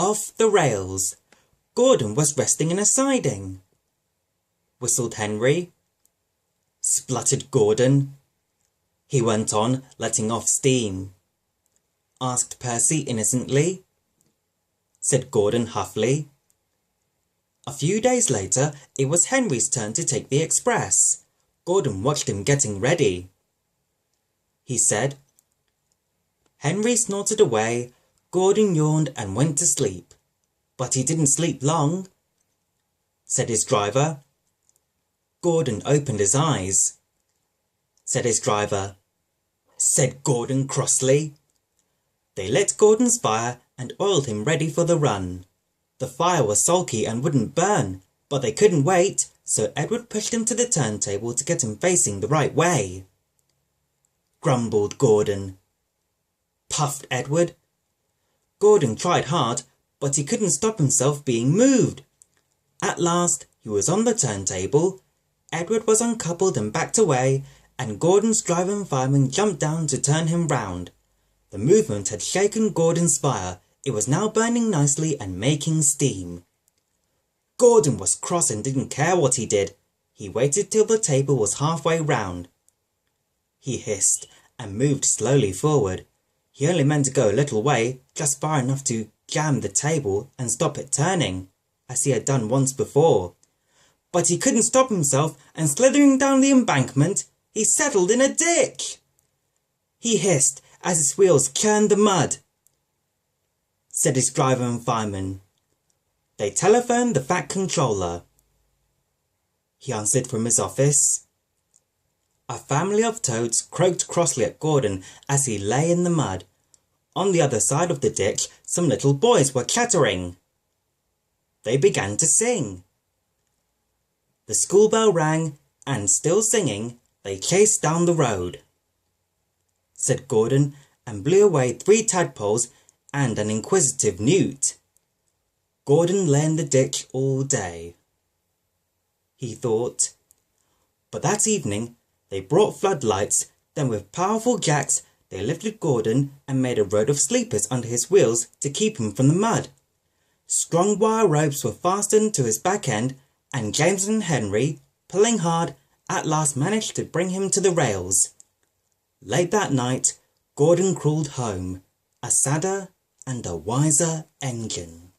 Off the rails. Gordon was resting in a siding, whistled Henry. Spluttered Gordon. He went on, letting off steam. Asked Percy innocently. Said Gordon huffily. A few days later, it was Henry's turn to take the express. Gordon watched him getting ready. He said. Henry snorted away. Gordon yawned and went to sleep. But he didn't sleep long, said his driver. Gordon opened his eyes, said his driver. Said Gordon crossly. They lit Gordon's fire and oiled him ready for the run. The fire was sulky and wouldn't burn, but they couldn't wait, so Edward pushed him to the turntable to get him facing the right way. Grumbled Gordon. Puffed Edward. Gordon tried hard, but he couldn't stop himself being moved. At last, he was on the turntable. Edward was uncoupled and backed away, and Gordon's driver and fireman jumped down to turn him round. The movement had shaken Gordon's fire. It was now burning nicely and making steam. Gordon was cross and didn't care what he did. He waited till the table was halfway round. He hissed and moved slowly forward. He only meant to go a little way, just far enough to jam the table and stop it turning, as he had done once before. But he couldn't stop himself, and slithering down the embankment, he settled in a ditch. He hissed as his wheels churned the mud. Said his driver and fireman. They telephoned the Fat Controller. He answered from his office. A family of toads croaked crossly at Gordon as he lay in the mud. On the other side of the ditch, some little boys were chattering. They began to sing. The school bell rang, and still singing, they chased down the road, said Gordon, and blew away 3 tadpoles and an inquisitive newt. Gordon lay in the ditch all day. He thought. But that evening, they brought floodlights, then with powerful jacks, they lifted Gordon and made a road of sleepers under his wheels to keep him from the mud. Strong wire ropes were fastened to his back end, and James and Henry, pulling hard, at last managed to bring him to the rails. Late that night, Gordon crawled home, a sadder and a wiser engine.